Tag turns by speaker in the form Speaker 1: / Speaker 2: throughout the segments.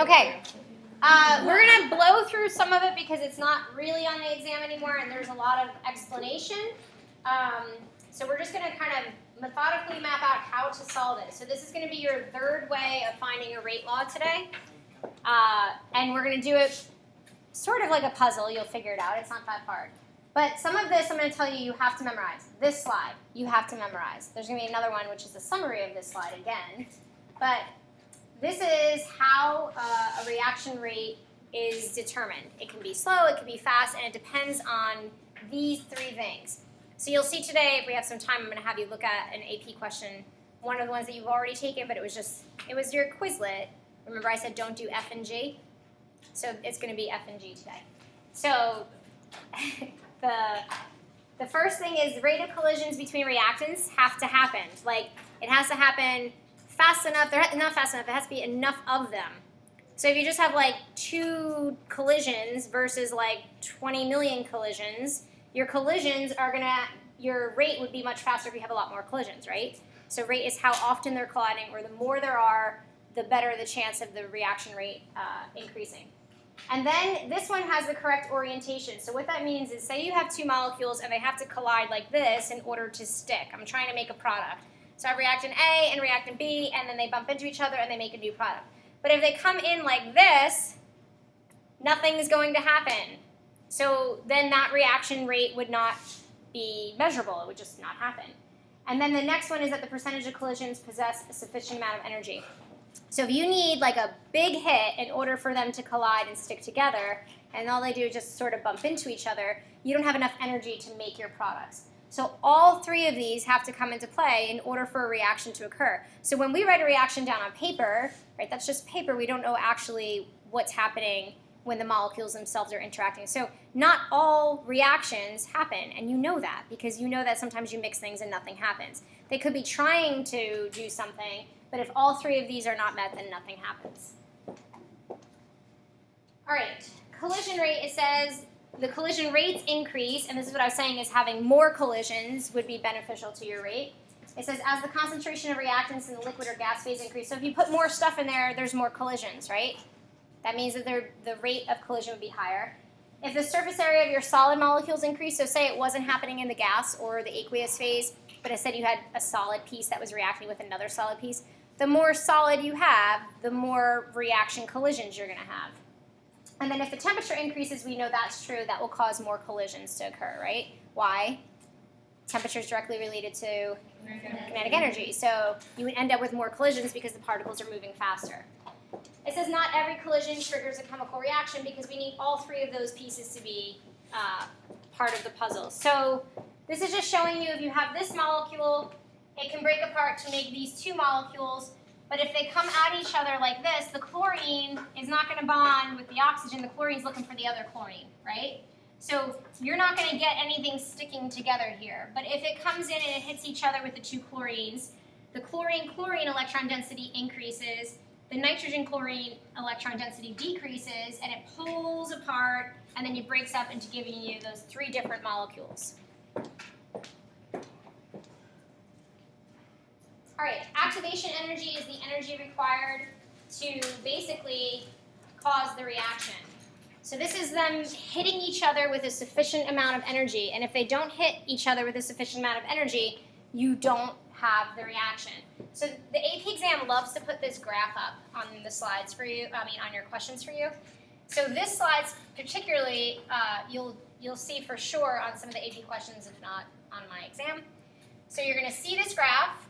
Speaker 1: Okay. We're going to blow through some of it because it's not really on the exam anymore and there's a lot of explanation. So we're just going to kind of methodically map out how to solve it. So this is going to be your third way of finding a rate law today. And we're going to do it sort of like a puzzle. You'll figure it out. It's not that hard. But some of this I'm going to tell you have to memorize. This slide you have to memorize. There's going to be another one which is a summary of this slide again. But this is how a reaction rate is determined. It can be slow, it can be fast, and it depends on these three things. So you'll see today, if we have some time, I'm going to have you look at an AP question, one of the ones that you've already taken, but it was your Quizlet. Remember I said don't do F and G? So it's going to be F and G today. So the first thing is the rate of collisions between reactants have to happen. Like, it has to happen fast enough, not fast enough, there has to be enough of them. So if you just have like 2 collisions versus like 20 million collisions, your rate would be much faster if you have a lot more collisions, right? So rate is how often they're colliding, or the more there are, the better the chance of the reaction rate increasing. And then this one has the correct orientation. So what that means is, say you have 2 molecules and they have to collide like this in order to stick. I'm trying to make a product. So I have reactant A and reactant B, and then they bump into each other and they make a new product. But if they come in like this, nothing is going to happen. So then that reaction rate would not be measurable. It would just not happen. And then the next one is that the percentage of collisions possess a sufficient amount of energy. So if you need like a big hit in order for them to collide and stick together, and all they do is just sort of bump into each other, you don't have enough energy to make your products. So all 3 of these have to come into play in order for a reaction to occur. So when we write a reaction down on paper, right, that's just paper. We don't know actually what's happening when the molecules themselves are interacting. So not all reactions happen, and you know that because you know that sometimes you mix things and nothing happens. They could be trying to do something, but if all 3 of these are not met, then nothing happens. All right, collision rate, it says the collision rates increase, and this is what I was saying is having more collisions would be beneficial to your rate. It says as the concentration of reactants in the liquid or gas phase increase. So if you put more stuff in there, there's more collisions, right? That means that the rate of collision would be higher. If the surface area of your solid molecules increase, so say it wasn't happening in the gas or the aqueous phase, but instead you had a solid piece that was reacting with another solid piece, the more solid you have, the more reaction collisions you're going to have. And then if the temperature increases, we know that's true. That will cause more collisions to occur, right? Why? Temperature is directly related to kinetic energy. So you would end up with more collisions because the particles are moving faster. It says not every collision triggers a chemical reaction because we need all 3 of those pieces to be part of the puzzle. So this is just showing you if you have this molecule, it can break apart to make these 2 molecules. But if they come at each other like this, the chlorine is not going to bond with the oxygen. The chlorine's looking for the other chlorine, right? So you're not going to get anything sticking together here. But if it comes in and it hits each other with the 2 chlorines, the chlorine-chlorine electron density increases, the nitrogen-chlorine electron density decreases, and it pulls apart, and then it breaks up into giving you those 3 different molecules. All right, activation energy is the energy required to basically cause the reaction. So this is them hitting each other with a sufficient amount of energy, and if they don't hit each other with a sufficient amount of energy, you don't have the reaction. So the AP exam loves to put this graph up on the slides for you, on your questions for you. So this slide's particularly, you'll see for sure on some of the AP questions, if not on my exam. So you're going to see this graph.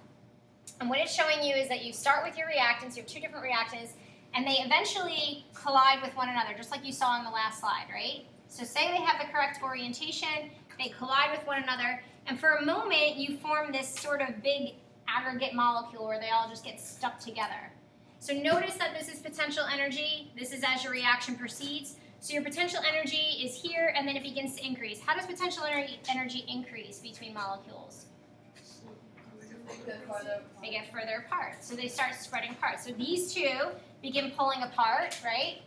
Speaker 1: And what it's showing you is that you start with your reactants, you have 2 different reactants, and they eventually collide with one another, just like you saw on the last slide, right? So say they have the correct orientation, they collide with one another, and for a moment you form this sort of big aggregate molecule where they all just get stuck together. So notice that this is potential energy, this is as your reaction proceeds. So your potential energy is here, and then it begins to increase. How does potential energy increase between molecules? They get further apart. So they start spreading apart. So these 2 begin pulling apart, right?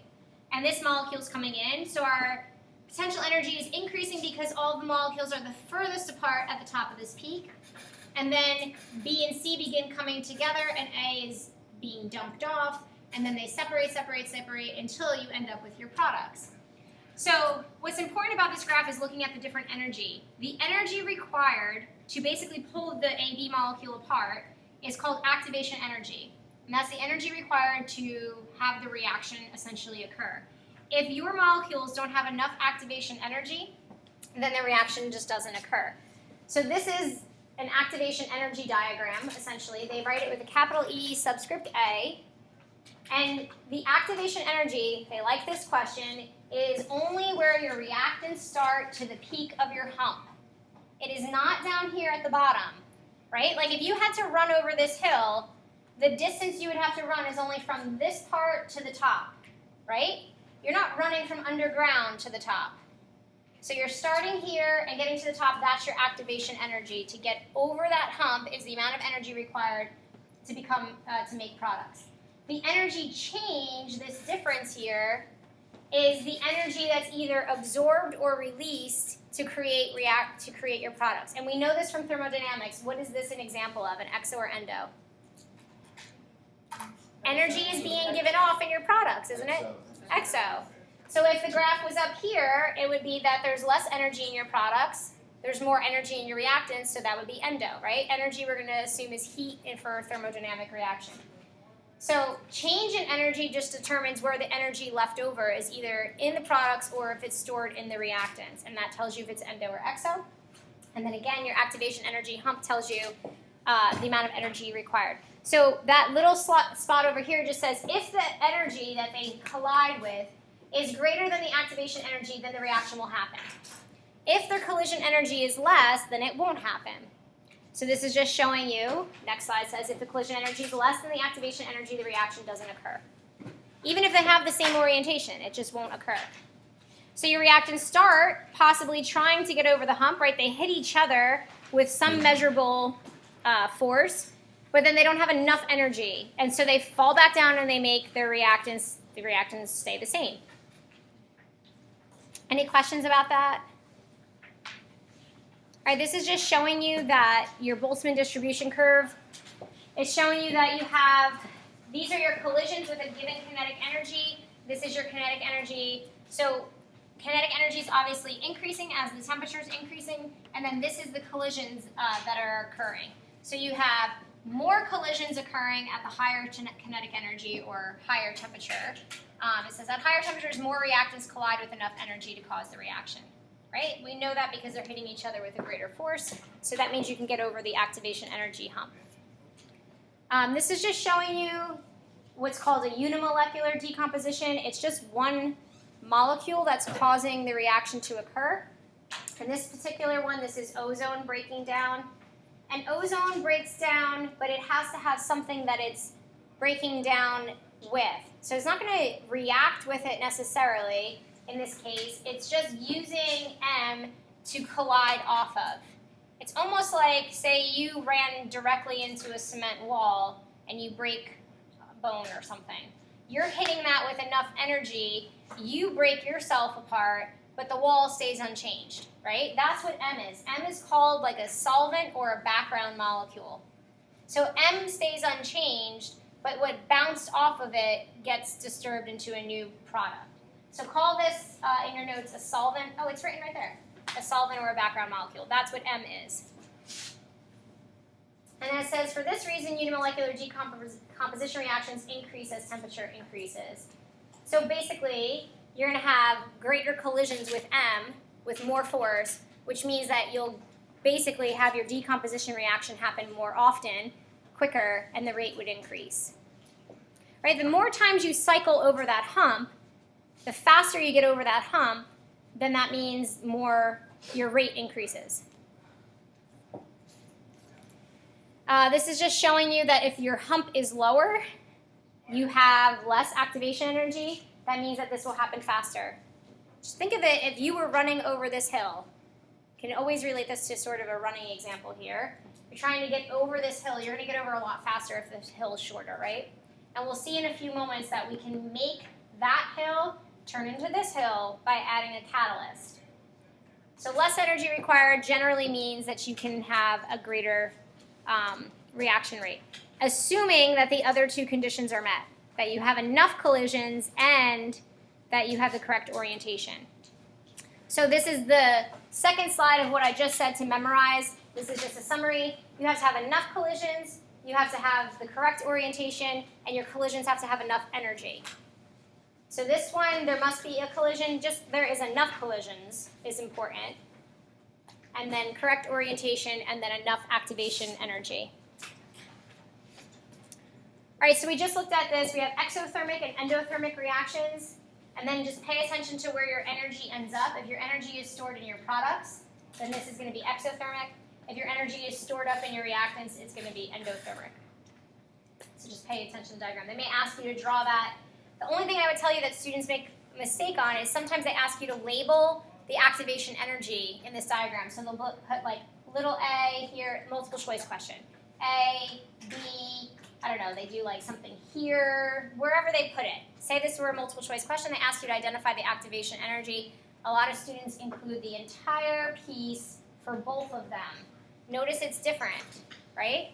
Speaker 1: And this molecule's coming in. So our potential energy is increasing because all of the molecules are the furthest apart at the top of this peak. And then B and C begin coming together, and A is being dumped off. and then they separate until you end up with your products. So what's important about this graph is looking at the different energy. The energy required to basically pull the AB molecule apart is called activation energy. And that's the energy required to have the reaction essentially occur. If your molecules don't have enough activation energy, then the reaction just doesn't occur. So this is an activation energy diagram, essentially. They write it with a capital E subscript A. And the activation energy, they like this question, is only where your reactants start to the peak of your hump. It is not down here at the bottom, right? Like if you had to run over this hill, the distance you would have to run is only from this part to the top, right? You're not running from underground to the top. So you're starting here and getting to the top, that's your activation energy. To get over that hump is the amount of energy required to to make products. The energy change, this difference here, is the energy that's either absorbed or released to create your products. And we know this from thermodynamics. What is this an example of, an exo or endo? Energy is being given off in your products, isn't it? Exo. So if the graph was up here, it would be that there's less energy in your products, there's more energy in your reactants, so that would be endo, right? Energy we're going to assume is heat for a thermodynamic reaction. So change in energy just determines where the energy left over is either in the products or if it's stored in the reactants, and that tells you if it's endo or exo. And then again, your activation energy hump tells you the amount of energy required. So that little spot over here just says if the energy that they collide with is greater than the activation energy, then the reaction will happen. If their collision energy is less, then it won't happen. So this is just showing you, next slide says, if the collision energy is less than the activation energy, the reaction doesn't occur. Even if they have the same orientation, it just won't occur. So your reactants start possibly trying to get over the hump, right? They hit each other with some measurable force, but then they don't have enough energy. And so they fall back down and they make their reactants, the reactants stay the same. Any questions about that? All right, this is just showing you that your Boltzmann distribution curve is showing you that you have, these are your collisions with a given kinetic energy. This is your kinetic energy. So kinetic energy is obviously increasing as the temperature is increasing, and then this is the collisions that are occurring. So you have more collisions occurring at the higher kinetic energy or higher temperature. It says at higher temperatures, more reactants collide with enough energy to cause the reaction. Right? We know that because they're hitting each other with a greater force, so that means you can get over the activation energy hump. This is just showing you what's called a unimolecular decomposition. It's just one molecule that's causing the reaction to occur. In this particular one, this is ozone breaking down. And ozone breaks down, but it has to have something that it's breaking down with. So it's not going to react with it necessarily. In this case, it's just using M to collide off of. It's almost like, say you ran directly into a cement wall and you break a bone or something. You're hitting that with enough energy, you break yourself apart, but the wall stays unchanged, right? That's what M is. M is called like a solvent or a background molecule. So M stays unchanged, but what bounced off of it gets disturbed into a new product. So call this, in your notes, a solvent. Oh, it's written right there. A solvent or a background molecule. That's what M is. And then it says, for this reason, unimolecular decomposition reactions increase as temperature increases. So basically, you're going to have greater collisions with M, with more force, which means that you'll basically have your decomposition reaction happen more often, quicker, and the rate would increase. Right? The more times you cycle over that hump, the faster you get over that hump, then that means more your rate increases. This is just showing you that if your hump is lower, you have less activation energy. That means that this will happen faster. Just think of it if you were running over this hill. You can always relate this to sort of a running example here. You're trying to get over this hill. You're going to get over a lot faster if the hill is shorter, right? And we'll see in a few moments that we can make that hill turn into this hill by adding a catalyst. So less energy required generally means that you can have a greater reaction rate, assuming that the other two conditions are met. that you have enough collisions, and that you have the correct orientation. So this is the second slide of what I just said to memorize. This is just a summary. You have to have enough collisions, you have to have the correct orientation, and your collisions have to have enough energy. So this one, there must be a collision, just there is enough collisions is important. And then correct orientation, and then enough activation energy. All right, so we just looked at this. We have exothermic and endothermic reactions. And then just pay attention to where your energy ends up. If your energy is stored in your products, then this is going to be exothermic. If your energy is stored up in your reactants, it's going to be endothermic. So just pay attention to the diagram. They may ask you to draw that. The only thing I would tell you that students make a mistake on is sometimes they ask you to label the activation energy in this diagram. So they'll put like little a here, multiple choice question. A, B, I don't know, they do like something here, wherever they put it. Say this were a multiple choice question, they ask you to identify the activation energy. A lot of students include the entire piece for both of them. Notice it's different, right?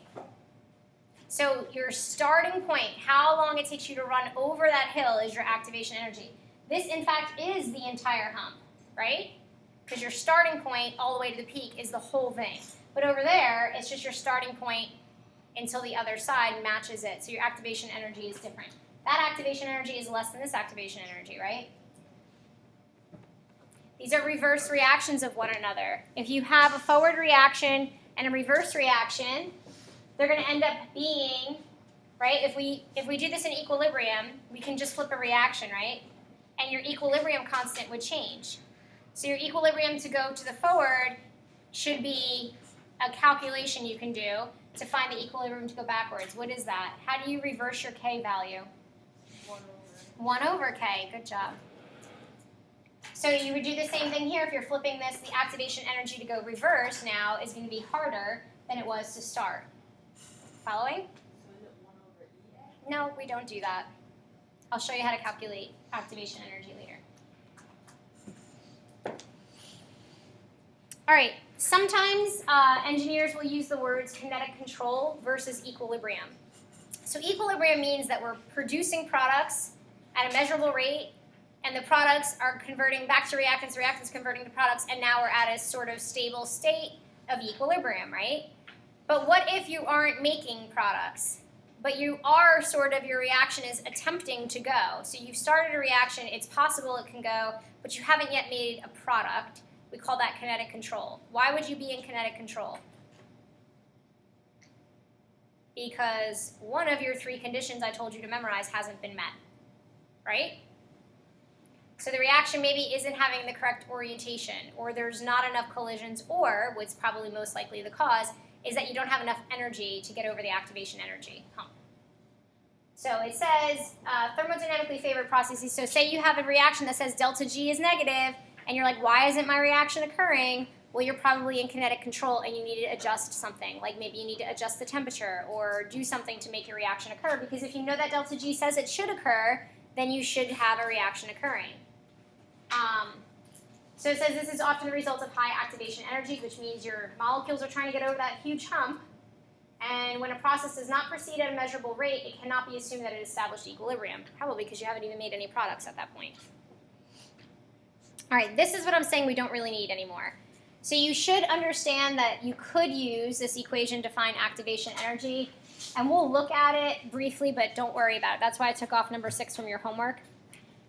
Speaker 1: So your starting point, how long it takes you to run over that hill, is your activation energy. This, in fact, is the entire hump, right? Because your starting point all the way to the peak is the whole thing. But over there, it's just your starting point until the other side matches it. So your activation energy is different. That activation energy is less than this activation energy, right? These are reverse reactions of one another. If you have a forward reaction and a reverse reaction, they're going to end up being, right? If we do this in equilibrium, we can just flip a reaction, right? And your equilibrium constant would change. So your equilibrium to go to the forward should be a calculation you can do to find the equilibrium to go backwards. What is that? How do you reverse your K value? 1 over K. Good job. So you would do the same thing here. If you're flipping this, the activation energy to go reverse now is going to be harder than it was to start. Following?
Speaker 2: So is it 1 over EA?
Speaker 1: No, we don't do that. I'll show you how to calculate activation energy later. All right, sometimes engineers will use the words kinetic control versus equilibrium. So equilibrium means that we're producing products at a measurable rate, and the products are converting back to reactants, reactants converting to products, and now we're at a sort of stable state of equilibrium, right? But what if you aren't making products, but you are sort of, your reaction is attempting to go? So you've started a reaction, it's possible it can go, but you haven't yet made a product. We call that kinetic control. Why would you be in kinetic control? Because one of your 3 conditions I told you to memorize hasn't been met, right? So the reaction maybe isn't having the correct orientation, or there's not enough collisions, or what's probably most likely the cause is that you don't have enough energy to get over the activation energy hump. So it says thermodynamically favored processes. So say you have a reaction that says delta G is negative, and you're like, why isn't my reaction occurring? Well, you're probably in kinetic control and you need to adjust something. Like maybe you need to adjust the temperature or do something to make your reaction occur, because if you know that delta G says it should occur, then you should have a reaction occurring. So it says this is often the result of high activation energy, which means your molecules are trying to get over that huge hump. And when a process does not proceed at a measurable rate, it cannot be assumed that it established equilibrium, probably because you haven't even made any products at that point. All right, this is what I'm saying we don't really need anymore. So you should understand that you could use this equation to find activation energy, and we'll look at it briefly, but don't worry about it. That's why I took off number 6 from your homework.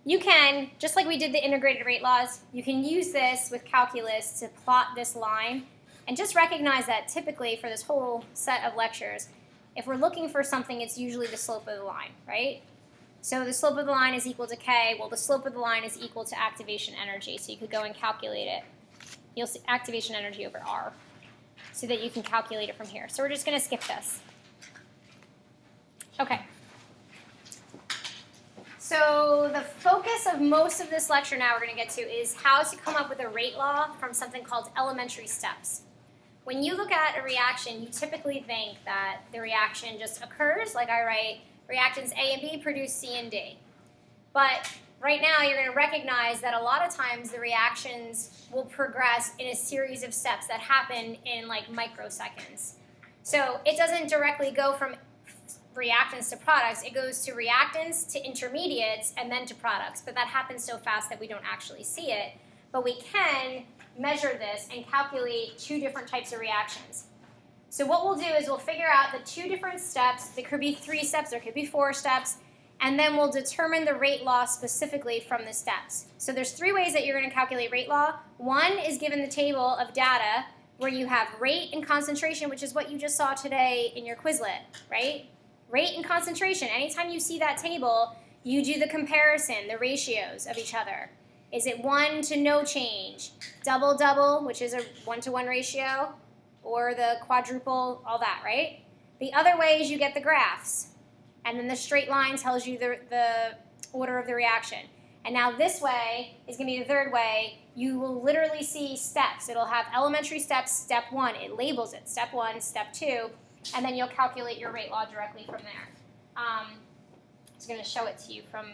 Speaker 1: You can, just like we did the integrated rate laws, you can use this with calculus to plot this line, and just recognize that typically for this whole set of lectures, if we're looking for something, it's usually the slope of the line, right? So the slope of the line is equal to K. Well, the slope of the line is equal to activation energy, so you could go and calculate it. You'll see activation energy over R, so that you can calculate it from here. So we're just going to skip this. Okay. So the focus of most of this lecture now we're going to get to is how to come up with a rate law from something called elementary steps. When you look at a reaction, you typically think that the reaction just occurs, like I write, reactants A and B produce C and D. But right now you're going to recognize that a lot of times the reactions will progress in a series of steps that happen in like microseconds. So it doesn't directly go from reactants to products. It goes to reactants, to intermediates, and then to products. But that happens so fast that we don't actually see it. But we can measure this and calculate two different types of reactions. So what we'll do is we'll figure out the two different steps. There could be 3 steps, there could be 4 steps, and then we'll determine the rate law specifically from the steps. So there's 3 ways that you're going to calculate rate law. One is given the table of data where you have rate and concentration, which is what you just saw today in your Quizlet, right? Rate and concentration. Anytime you see that table, you do the comparison, the ratios of each other. Is it 1 to no change? Double, which is a 1-to-1 ratio, or the quadruple, all that, right? The other way is you get the graphs, and then the straight line tells you the order of the reaction. And now this way is going to be the third way. You will literally see steps. It'll have elementary steps, step 1. It labels it, step 1, step 2, and then you'll calculate your rate law directly from there. I was going to show it to you from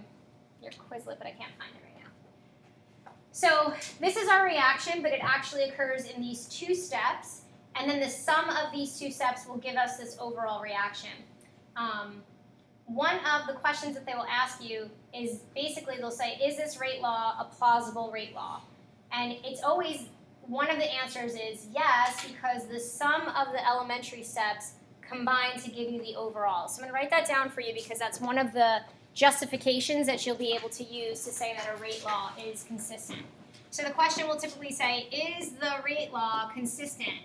Speaker 1: your Quizlet, but I can't find it right now. So this is our reaction, but it actually occurs in these 2 steps, and then the sum of these 2 steps will give us this overall reaction. One of the questions that they will ask you is basically they'll say, is this rate law a plausible rate law? And it's always, one of the answers is yes, because the sum of the elementary steps combine to give you the overall. So I'm going to write that down for you because that's one of the justifications that you'll be able to use to say that a rate law is consistent. So the question will typically say, is the rate law consistent?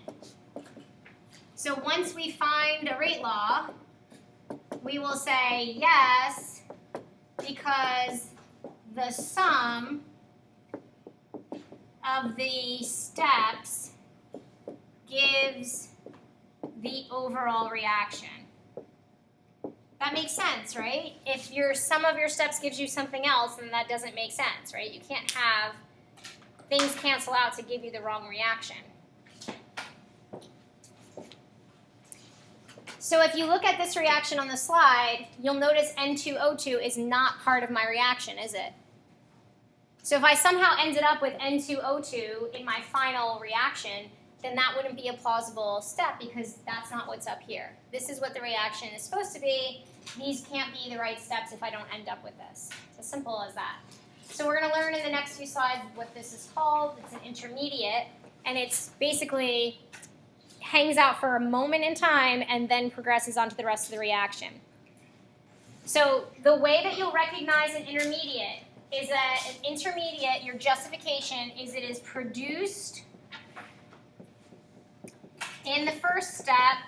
Speaker 1: So once we find a rate law, we will say yes, because the sum of the steps gives the overall reaction. That makes sense, right? If your sum of your steps gives you something else, then that doesn't make sense, right? You can't have things cancel out to give you the wrong reaction. So if you look at this reaction on the slide, you'll notice N2O2 is not part of my reaction, is it? So if I somehow ended up with N2O2 in my final reaction, then that wouldn't be a plausible step because that's not what's up here. This is what the reaction is supposed to be. These can't be the right steps if I don't end up with this. It's as simple as that. So we're going to learn in the next few slides what this is called. It's an intermediate, and it's basically hangs out for a moment in time and then progresses onto the rest of the reaction. So the way that you'll recognize an intermediate is that an intermediate, your justification is it is produced in the first step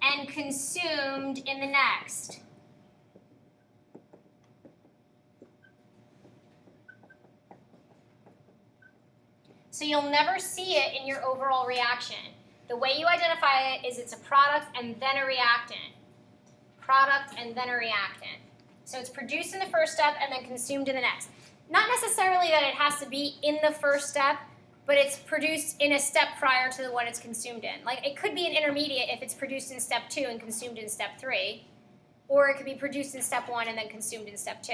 Speaker 1: and consumed in the next. So you'll never see it in your overall reaction. The way you identify it is it's a product and then a reactant. Product and then a reactant. So it's produced in the first step and then consumed in the next. Not necessarily that it has to be in the first step, but it's produced in a step prior to the one it's consumed in. Like it could be an intermediate if it's produced in step 2 and consumed in step 3, or it could be produced in step 1 and then consumed in step 2.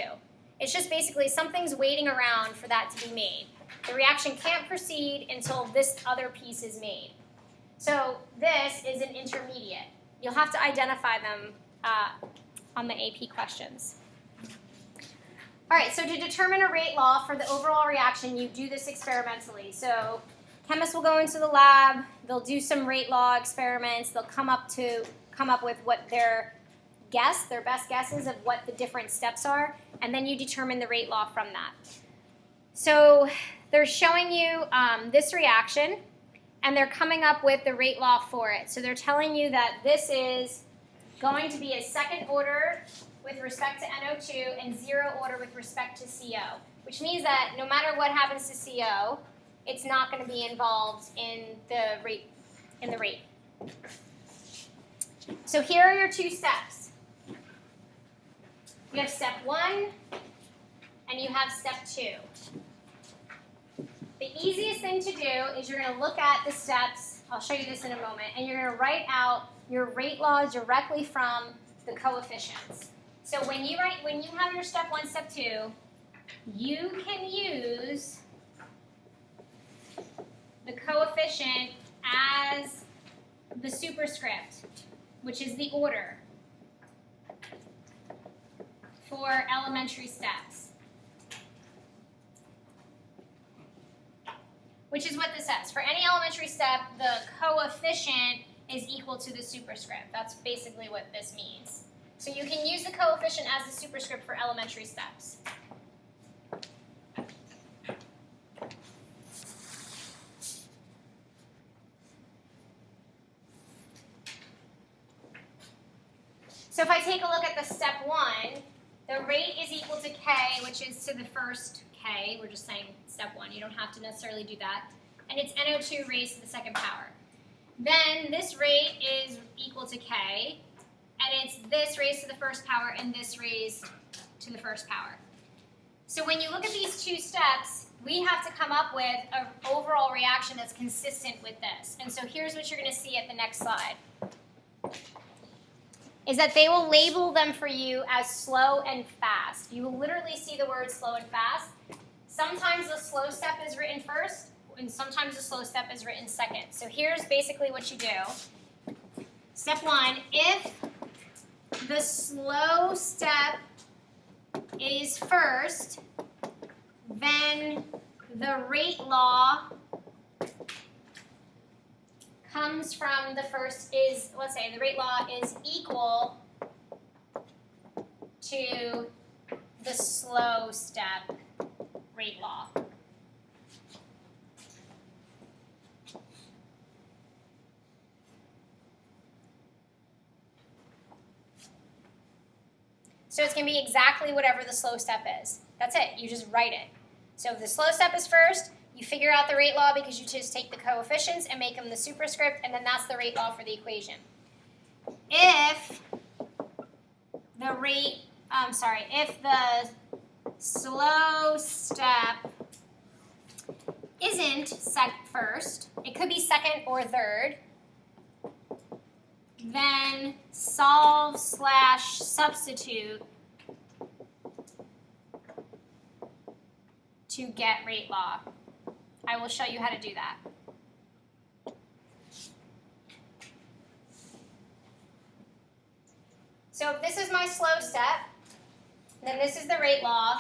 Speaker 1: It's just basically something's waiting around for that to be made. The reaction can't proceed until this other piece is made. So this is an intermediate. You'll have to identify them on the AP questions. All right, so to determine a rate law for the overall reaction, you do this experimentally. So chemists will go into the lab, they'll do some rate law experiments, they'll come up with what their best guesses of what the different steps are, and then you determine the rate law from that. So they're showing you this reaction, and they're coming up with the rate law for it. So they're telling you that this is going to be a second order with respect to NO2 and 0 order with respect to CO, which means that no matter what happens to CO, it's not going to be involved in the rate. So here are your 2 steps. You have step 1 and you have step 2. The easiest thing to do is you're going to look at the steps, I'll show you this in a moment, and you're going to write out your rate law directly from the coefficients. So when you have your step 1, step 2, you can use the coefficient as the superscript, which is the order. for elementary steps. Which is what this says. For any elementary step, the coefficient is equal to the superscript. That's basically what this means. So you can use the coefficient as the superscript for elementary steps. So if I take a look at the step 1, the rate is equal to k, which is to the first k. We're just saying step 1. You don't have to necessarily do that. And it's NO2 raised to the second power. Then this rate is equal to k, and it's this raised to the first power and this raised to the first power. So when you look at these two steps, we have to come up with an overall reaction that's consistent with this. And so here's what you're going to see at the next slide. Is that they will label them for you as slow and fast. You will literally see the words slow and fast. Sometimes the slow step is written first, and sometimes the slow step is written second. So here's basically what you do. Step 1, if the slow step is first, then the rate law comes from the first is, let's say the rate law is equal to the slow step rate law. So it's going to be exactly whatever the slow step is. That's it. You just write it. So if the slow step is first, you figure out the rate law because you just take the coefficients and make them the superscript, and then that's the rate law for the equation. If the if the slow step isn't first, it could be second or third, then solve/substitute to get rate law. I will show you how to do that. So if this is my slow step, then this is the rate law,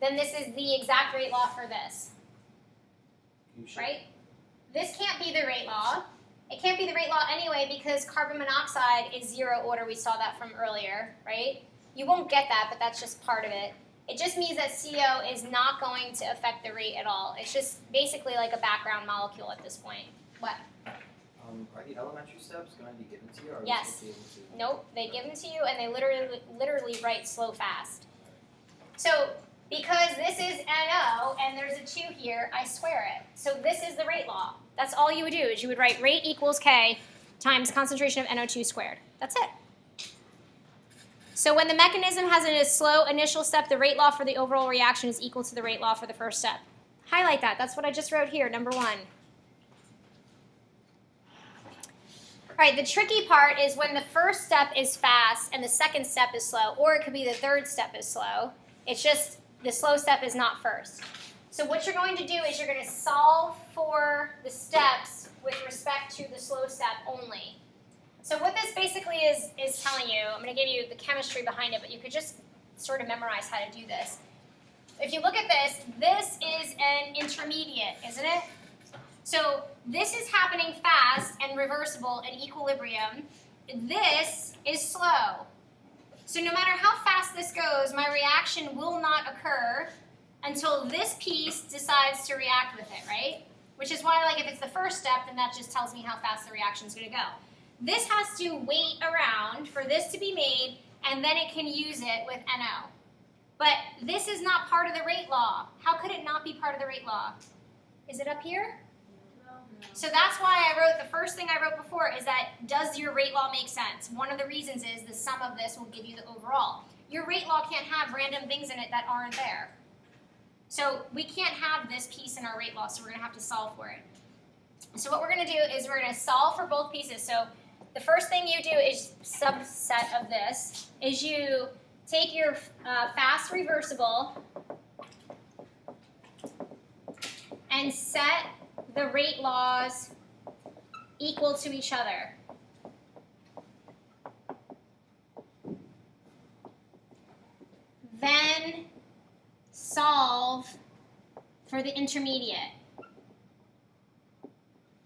Speaker 1: then this is the exact rate law for this. Right? This can't be the rate law. It can't be the rate law anyway because carbon monoxide is 0 order. We saw that from earlier, right? You won't get that, but that's just part of it. It just means that CO is not going to affect the rate at all. It's just basically like a background molecule at this point. What?
Speaker 3: Are the elementary steps going to be given to you? Or
Speaker 1: Yes. Nope, they give them to you and they literally write slow fast. So because this is NO and there's a 2 here, I square it. So this is the rate law. That's all you would do is you would write rate equals K times concentration of NO2 squared. That's it. So when the mechanism has a slow initial step, the rate law for the overall reaction is equal to the rate law for the first step. Highlight that. That's what I just wrote here, number 1. All right, the tricky part is when the first step is fast and the second step is slow, or it could be the third step is slow. It's just the slow step is not first. So what you're going to do is you're going to solve for the steps with respect to the slow step only. So what this basically is telling you, I'm going to give you the chemistry behind it, but you could just sort of memorize how to do this. If you look at this, this is an intermediate, isn't it? So this is happening fast and reversible in equilibrium. This is slow. So no matter how fast this goes, my reaction will not occur until this piece decides to react with it, right? Which is why, like, if it's the first step, then that just tells me how fast the reaction is going to go. This has to wait around for this to be made, and then it can use it with NO. But this is not part of the rate law. How could it not be part of the rate law? Is it up here?
Speaker 2: No.
Speaker 1: So that's why I wrote, the first thing I wrote before is that, does your rate law make sense? One of the reasons is the sum of this will give you the overall. Your rate law can't have random things in it that aren't there. So we can't have this piece in our rate law, so we're going to have to solve for it. So what we're going to do is we're going to solve for both pieces. So the first thing you do is subset of this, is you take your fast reversible and set the rate laws equal to each other. then solve for the intermediate,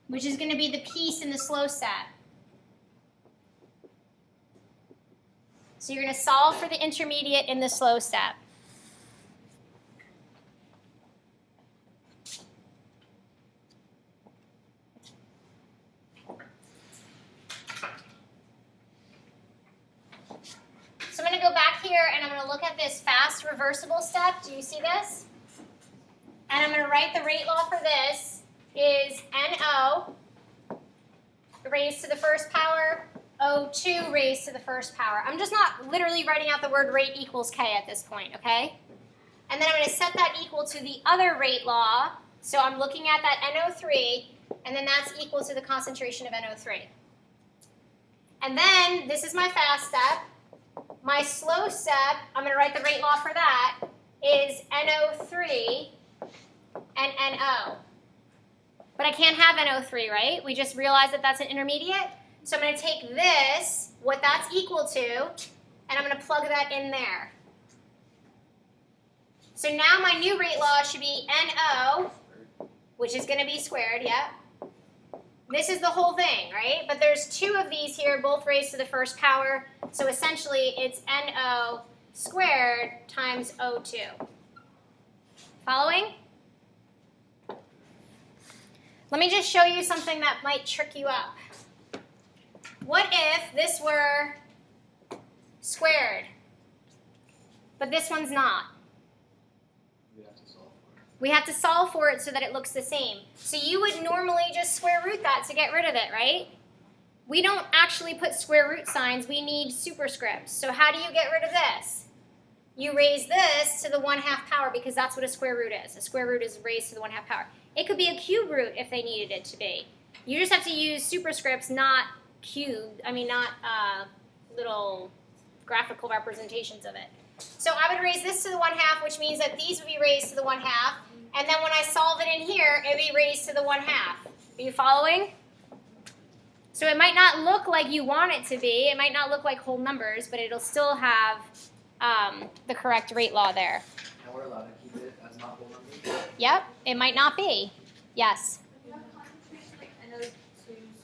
Speaker 1: which is going to be the piece in the slow step. So you're going to solve for the intermediate in the slow step. So I'm going to go back here and I'm going to look at this fast reversible step. Do you see this? And I'm going to write the rate law for this is NO raised to the first power O2 raised to the first power. I'm just not literally writing out the word rate equals K at this point, okay? And then I'm going to set that equal to the other rate law. So I'm looking at that NO3, and then that's equal to the concentration of NO3. And then this is my fast step. My slow step, I'm going to write the rate law for that, is NO3 and NO. But I can't have NO3, right? We just realized that that's an intermediate. So I'm going to take this, what that's equal to, and I'm going to plug that in there. So now my new rate law should be NO, which is going to be squared, yep. This is the whole thing, right? But there's two of these here, both raised to the first power. So essentially, it's NO squared times O2. Following? Let me just show you something that might trick you up. What if this were squared, but this one's not? We have to solve for it so that it looks the same. So you would normally just square root that to get rid of it, right? We don't actually put square root signs. We need superscripts. So how do you get rid of this? You raise this to the 1/2 power because that's what a square root is. A square root is raised to the 1/2 power. It could be a cube root if they needed it to be. You just have to use superscripts, not cubed. I mean, not little graphical representations of it. So I would raise this to the 1/2, which means that these would be raised to the 1/2. And then when I solve it in here, it would be raised to the 1/2. Are you following? So it might not look like you want it to be. It might not look like whole numbers, but it'll still have the correct rate law there.
Speaker 3: And we're allowed to keep it as not whole numbers?
Speaker 1: Yep, it might not be. Yes?
Speaker 2: You have a concentration like NO2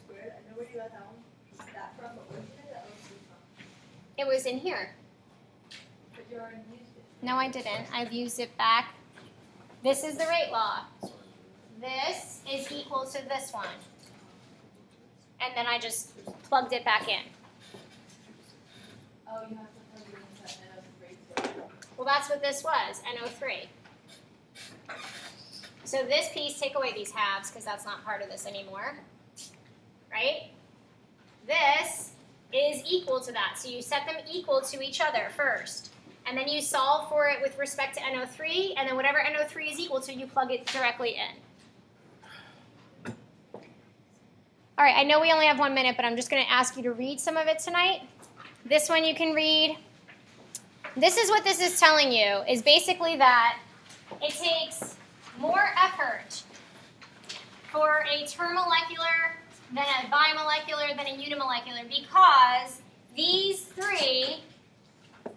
Speaker 2: squared. I know where you got that from, but where did you get that O2 from?
Speaker 1: It was in here.
Speaker 2: But you already used it.
Speaker 1: No, I didn't. I've used it back. This is the rate law. This is equal to this one. And then I just plugged it back in.
Speaker 2: Oh, you have to plug it into that NO3 too.
Speaker 1: Well, that's what this was, NO3. So this piece, take away these halves because that's not part of this anymore. Right? This is equal to that. So you set them equal to each other first. And then you solve for it with respect to NO3, and then whatever NO3 is equal to, you plug it directly in. All right, I know we only have 1 minute, but I'm just going to ask you to read some of it tonight. This one you can read. This is what this is telling you, is basically that it takes more effort for a termolecular than a bimolecular than a unimolecular because these three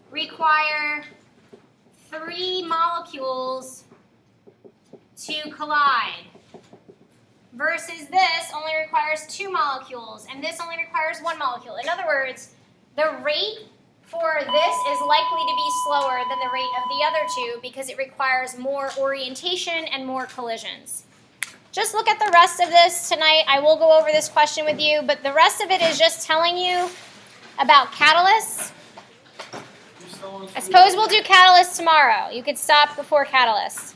Speaker 1: require 3 molecules to collide versus this only requires 2 molecules and this only requires 1 molecule. In other words, the rate for this is likely to be slower than the rate of the other two because it requires more orientation and more collisions. Just look at the rest of this tonight. I will go over this question with you, but the rest of it is just telling you about catalysts. I suppose we'll do catalysts tomorrow. You could stop before catalysts.